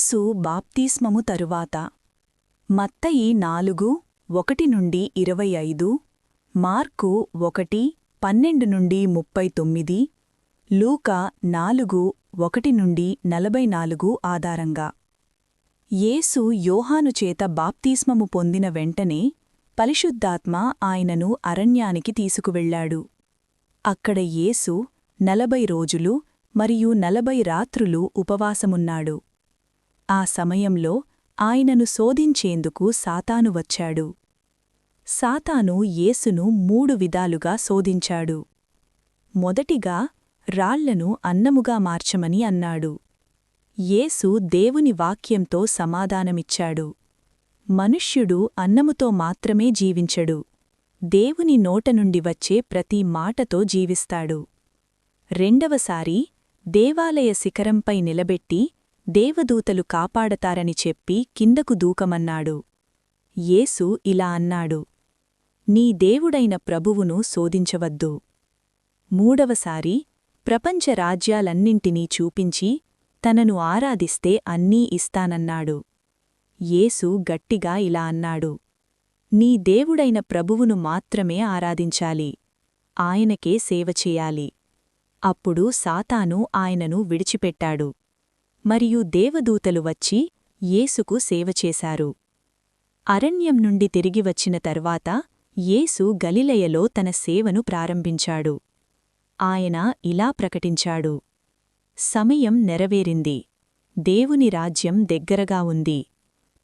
యేసు బాప్తిస్మము తరువాత మత్తయి 4:1-25, మార్కు 1:12-39, లూకా 4:1-44 ఆధారంగా యేసు యోహాను చేత బాప్తిస్మము పొందిన వెంటనే పరిశుద్ధాత్మ ఆయనను అరణ్యానికి తీసుకువెళ్ళాడు. అక్కడ యేసు 40 రోజులు మరియు 40 రాత్రులు ఉపవాసమున్నాడు. ఆ సమయంలో ఆయనను శోధించేందుకు సాతాను వచ్చాడు. సాతాను యేసును 3 విధాలుగా శోధించాడు. మొదటిగా రాళ్లను అన్నముగా మార్చమని అన్నాడు. యేసు దేవుని వాక్యంతో సమాధానమిచ్చాడు. మనుష్యుడు అన్నముతో మాత్రమే జీవించడు, దేవుని నోట నుండి వచ్చే ప్రతి మాటతో జీవిస్తాడు. రెండవసారి దేవాలయ శిఖరంపై నిలబెట్టి దేవదూతలు కాపాడతారని చెప్పి కిందకు దూకమన్నాడు. యేసు ఇలా అన్నాడు: నీ దేవుడైన ప్రభువును శోధించవద్దు. మూడవసారి ప్రపంచ రాజ్యాలన్నింటినీ చూపించి తనను ఆరాధిస్తే అన్నీ ఇస్తానన్నాడు. యేసు గట్టిగా ఇలా అన్నాడు: నీ దేవుడైన ప్రభువును మాత్రమే ఆరాధించాలి, ఆయనకే సేవ చేయాలి. అప్పుడు సాతాను ఆయనను విడిచిపెట్టాడు. మరియు దేవదూతలు వచ్చి యేసుకు సేవ చేశారు. అరణ్యం నుండి తిరిగి వచ్చిన తర్వాత యేసు గలిలయలో తన సేవను ప్రారంభించాడు. ఆయన ఇలా ప్రకటించాడు: సమయం నెరవేరింది, దేవుని రాజ్యం దగ్గరగా ఉంది,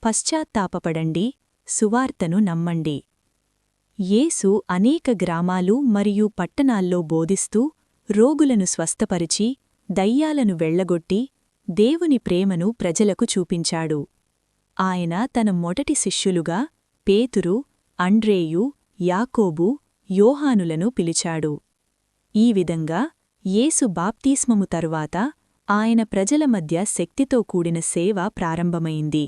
పశ్చాత్తాపపడండి, సువార్తను నమ్మండి. యేసు అనేక గ్రామాలు మరియు పట్టణాల్లో బోధిస్తూ రోగులను స్వస్థపరిచి దయ్యాలను వెళ్లగొట్టి దేవుని ప్రేమను ప్రజలకు చూపించాడు. ఆయన తన మొదటి శిష్యులుగా పేతురు, అండ్రేయు, యాకోబు, యోహానులను పిలిచాడు. ఈ విధంగా యేసు బాప్తిస్మము తరువాత ఆయన ప్రజల మధ్య శక్తితో కూడిన సేవ ప్రారంభమైంది.